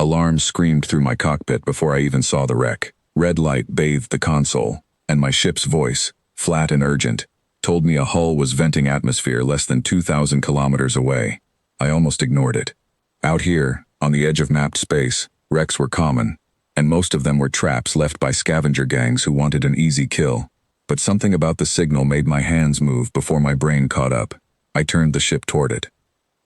Alarms screamed through my cockpit before I even saw the wreck. Red light bathed the console, and my ship's voice, flat and urgent, told me a hull was venting atmosphere less than 2,000 kilometers away. I almost ignored it. Out here, on the edge of mapped space, wrecks were common, and most of them were traps left by scavenger gangs who wanted an easy kill. But something about the signal made my hands move before my brain caught up. I turned the ship toward it.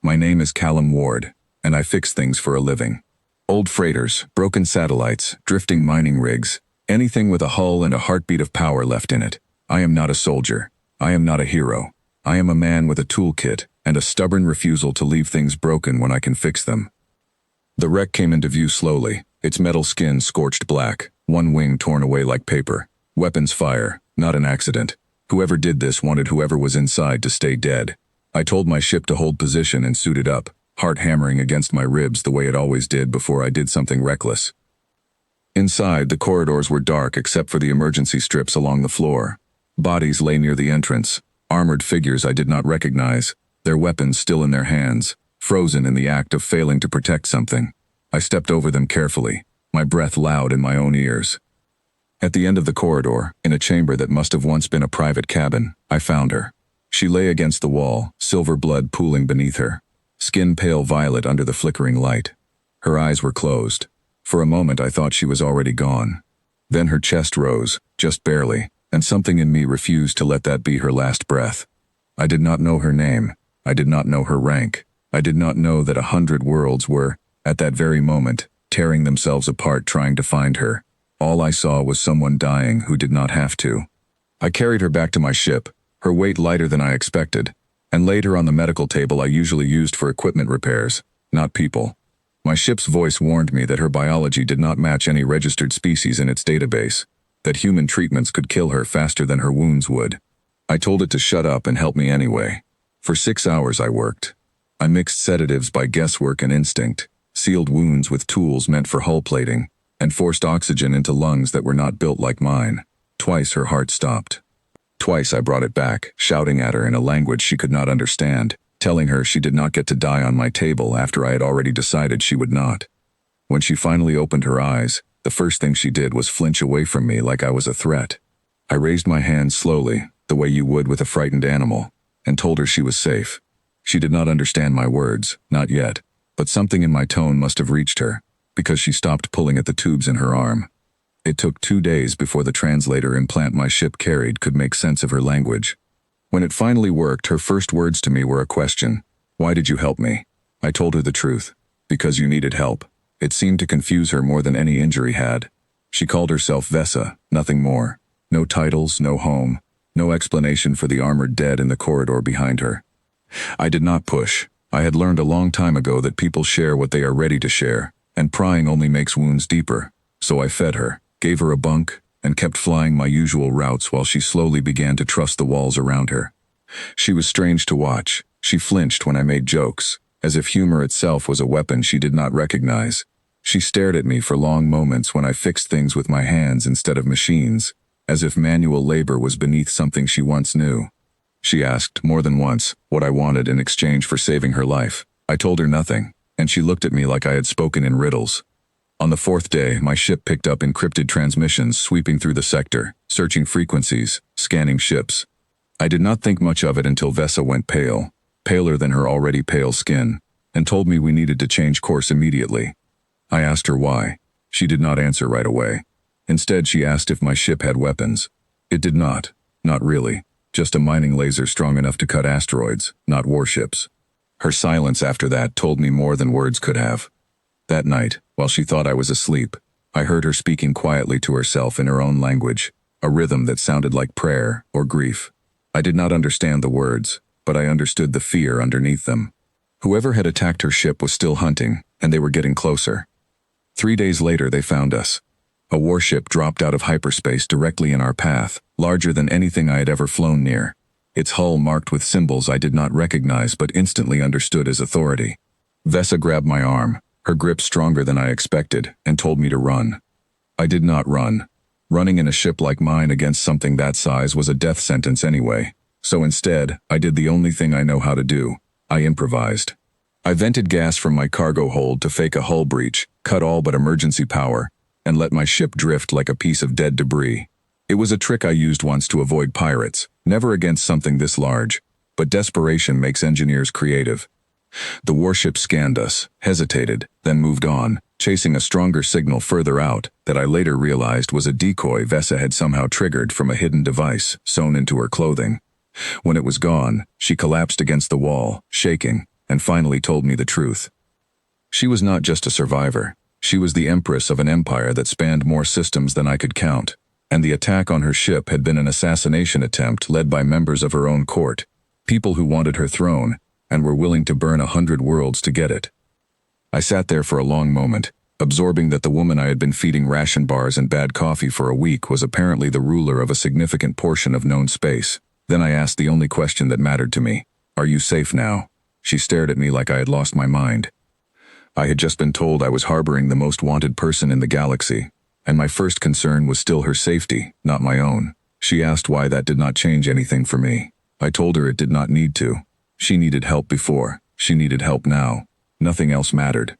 My name is Callum Ward, and I fix things for a living. Old freighters, broken satellites, drifting mining rigs, anything with a hull and a heartbeat of power left in it. I am not a soldier. I am not a hero. I am a man with a toolkit and a stubborn refusal to leave things broken when I can fix them. The wreck came into view slowly, its metal skin scorched black, one wing torn away like paper. Weapons fire, not an accident. Whoever did this wanted whoever was inside to stay dead. I told my ship to hold position and suited up, heart hammering against my ribs the way it always did before I did something reckless. Inside, the corridors were dark except for the emergency strips along the floor. Bodies lay near the entrance, armored figures I did not recognize, their weapons still in their hands, frozen in the act of failing to protect something. I stepped over them carefully, my breath loud in my own ears. At the end of the corridor, in a chamber that must have once been a private cabin, I found her. She lay against the wall, silver blood pooling beneath her, skin pale violet under the flickering light. Her eyes were closed. For a moment I thought she was already gone. Then her chest rose, just barely, and something in me refused to let that be her last breath. I did not know her name. I did not know her rank. I did not know that 100 worlds were, at that very moment, tearing themselves apart trying to find her. All I saw was someone dying who did not have to. I carried her back to my ship, her weight lighter than I expected, and laid her on the medical table I usually used for equipment repairs, not people. My ship's voice warned me that her biology did not match any registered species in its database, that human treatments could kill her faster than her wounds would. I told it to shut up and help me anyway. For 6 hours I worked. I mixed sedatives by guesswork and instinct, sealed wounds with tools meant for hull plating, and forced oxygen into lungs that were not built like mine. Twice her heart stopped. Twice I brought it back, shouting at her in a language she could not understand, telling her she did not get to die on my table after I had already decided she would not. When she finally opened her eyes, the first thing she did was flinch away from me like I was a threat. I raised my hand slowly, the way you would with a frightened animal, and told her she was safe. She did not understand my words, not yet, but something in my tone must have reached her, because she stopped pulling at the tubes in her arm. It took 2 days before the translator implant my ship carried could make sense of her language. When it finally worked, her first words to me were a question. Why did you help me? I told her the truth. Because you needed help. It seemed to confuse her more than any injury had. She called herself Vesa, nothing more. No titles, no home, no explanation for the armored dead in the corridor behind her. I did not push. I had learned a long time ago that people share what they are ready to share, and prying only makes wounds deeper. So I fed her, gave her a bunk, and kept flying my usual routes while she slowly began to trust the walls around her. She was strange to watch. She flinched when I made jokes, as if humor itself was a weapon she did not recognize. She stared at me for long moments when I fixed things with my hands instead of machines, as if manual labor was beneath something she once knew. She asked, more than once, what I wanted in exchange for saving her life. I told her nothing, and she looked at me like I had spoken in riddles. On the 4th day, my ship picked up encrypted transmissions sweeping through the sector, searching frequencies, scanning ships. I did not think much of it until Vesa went pale, paler than her already pale skin, and told me we needed to change course immediately. I asked her why. She did not answer right away. Instead, she asked if my ship had weapons. It did not. Not really. Just a mining laser strong enough to cut asteroids, not warships. Her silence after that told me more than words could have. That night, while she thought I was asleep, I heard her speaking quietly to herself in her own language, a rhythm that sounded like prayer or grief. I did not understand the words, but I understood the fear underneath them. Whoever had attacked her ship was still hunting, and they were getting closer. 3 days later, they found us. A warship dropped out of hyperspace directly in our path, larger than anything I had ever flown near. Its hull marked with symbols I did not recognize but instantly understood as authority. Vesa grabbed my arm, her grip stronger than I expected, and told me to run. I did not run. Running in a ship like mine against something that size was a death sentence anyway, so instead, I did the only thing I know how to do. I improvised. I vented gas from my cargo hold to fake a hull breach, cut all but emergency power, and let my ship drift like a piece of dead debris. It was a trick I used once to avoid pirates, never against something this large, but desperation makes engineers creative. The warship scanned us, hesitated, then moved on, chasing a stronger signal further out that I later realized was a decoy Vesa had somehow triggered from a hidden device sewn into her clothing. When it was gone, she collapsed against the wall, shaking, and finally told me the truth. She was not just a survivor. She was the Empress of an empire that spanned more systems than I could count, and the attack on her ship had been an assassination attempt led by members of her own court, people who wanted her throne and were willing to burn 100 worlds to get it. I sat there for a long moment, absorbing that the woman I had been feeding ration bars and bad coffee for a week was apparently the ruler of a significant portion of known space. Then I asked the only question that mattered to me. "Are you safe now?" She stared at me like I had lost my mind. I had just been told I was harboring the most wanted person in the galaxy, and my first concern was still her safety, not my own. She asked why that did not change anything for me. I told her it did not need to. She needed help before. She needed help now. Nothing else mattered.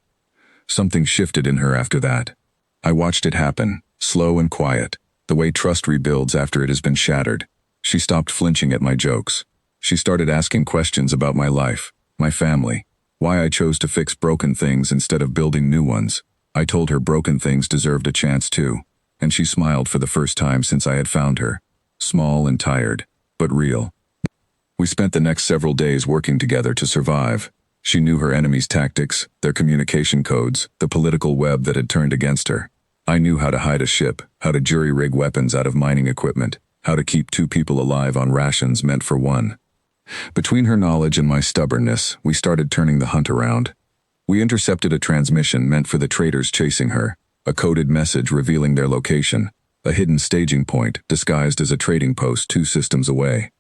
Something shifted in her after that. I watched it happen, slow and quiet, the way trust rebuilds after it has been shattered. She stopped flinching at my jokes. She started asking questions about my life, my family, why I chose to fix broken things instead of building new ones. I told her broken things deserved a chance too, and she smiled for the first time since I had found her. Small and tired, but real. We spent the next several days working together to survive. She knew her enemies' tactics, their communication codes, the political web that had turned against her. I knew how to hide a ship, how to jury-rig weapons out of mining equipment, how to keep 2 people alive on rations meant for 1. Between her knowledge and my stubbornness, we started turning the hunt around. We intercepted a transmission meant for the traitors chasing her, a coded message revealing their location, a hidden staging point disguised as a trading post 2 systems away.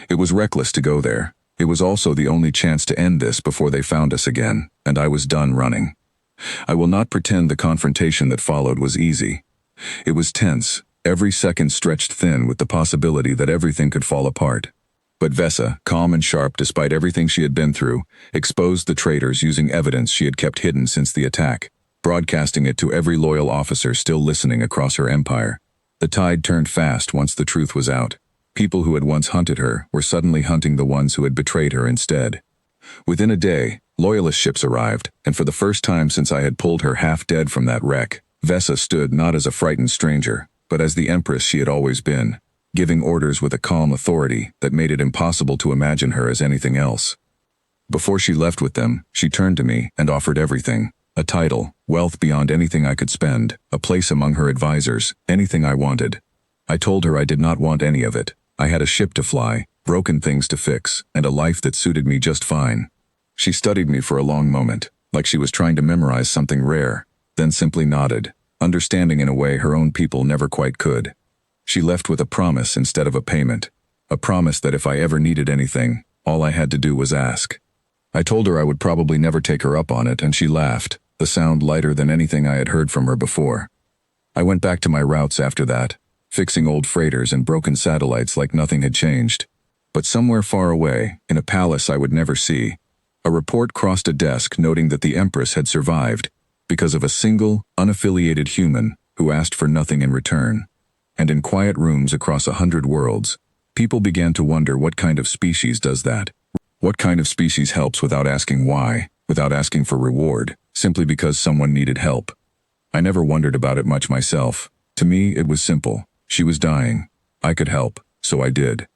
It was reckless to go there. It was also the only chance to end this before they found us again, and I was done running. I will not pretend the confrontation that followed was easy. It was tense, every second stretched thin with the possibility that everything could fall apart. But Vesa, calm and sharp despite everything she had been through, exposed the traitors using evidence she had kept hidden since the attack, broadcasting it to every loyal officer still listening across her empire. The tide turned fast once the truth was out. People who had once hunted her were suddenly hunting the ones who had betrayed her instead. Within a day, loyalist ships arrived, and for the first time since I had pulled her half dead from that wreck, Vesa stood not as a frightened stranger, but as the Empress she had always been, giving orders with a calm authority that made it impossible to imagine her as anything else. Before she left with them, she turned to me and offered everything: a title, wealth beyond anything I could spend, a place among her advisors, anything I wanted. I told her I did not want any of it. I had a ship to fly, broken things to fix, and a life that suited me just fine. She studied me for a long moment, like she was trying to memorize something rare, then simply nodded, understanding in a way her own people never quite could. She left with a promise instead of a payment, a promise that if I ever needed anything, all I had to do was ask. I told her I would probably never take her up on it, and she laughed, the sound lighter than anything I had heard from her before. I went back to my routes after that, fixing old freighters and broken satellites like nothing had changed. But somewhere far away, in a palace I would never see, a report crossed a desk noting that the Empress had survived because of a single, unaffiliated human who asked for nothing in return. And in quiet rooms across 100 worlds, people began to wonder what kind of species does that. What kind of species helps without asking why, without asking for reward, simply because someone needed help? I never wondered about it much myself. To me, it was simple. She was dying. I could help, so I did.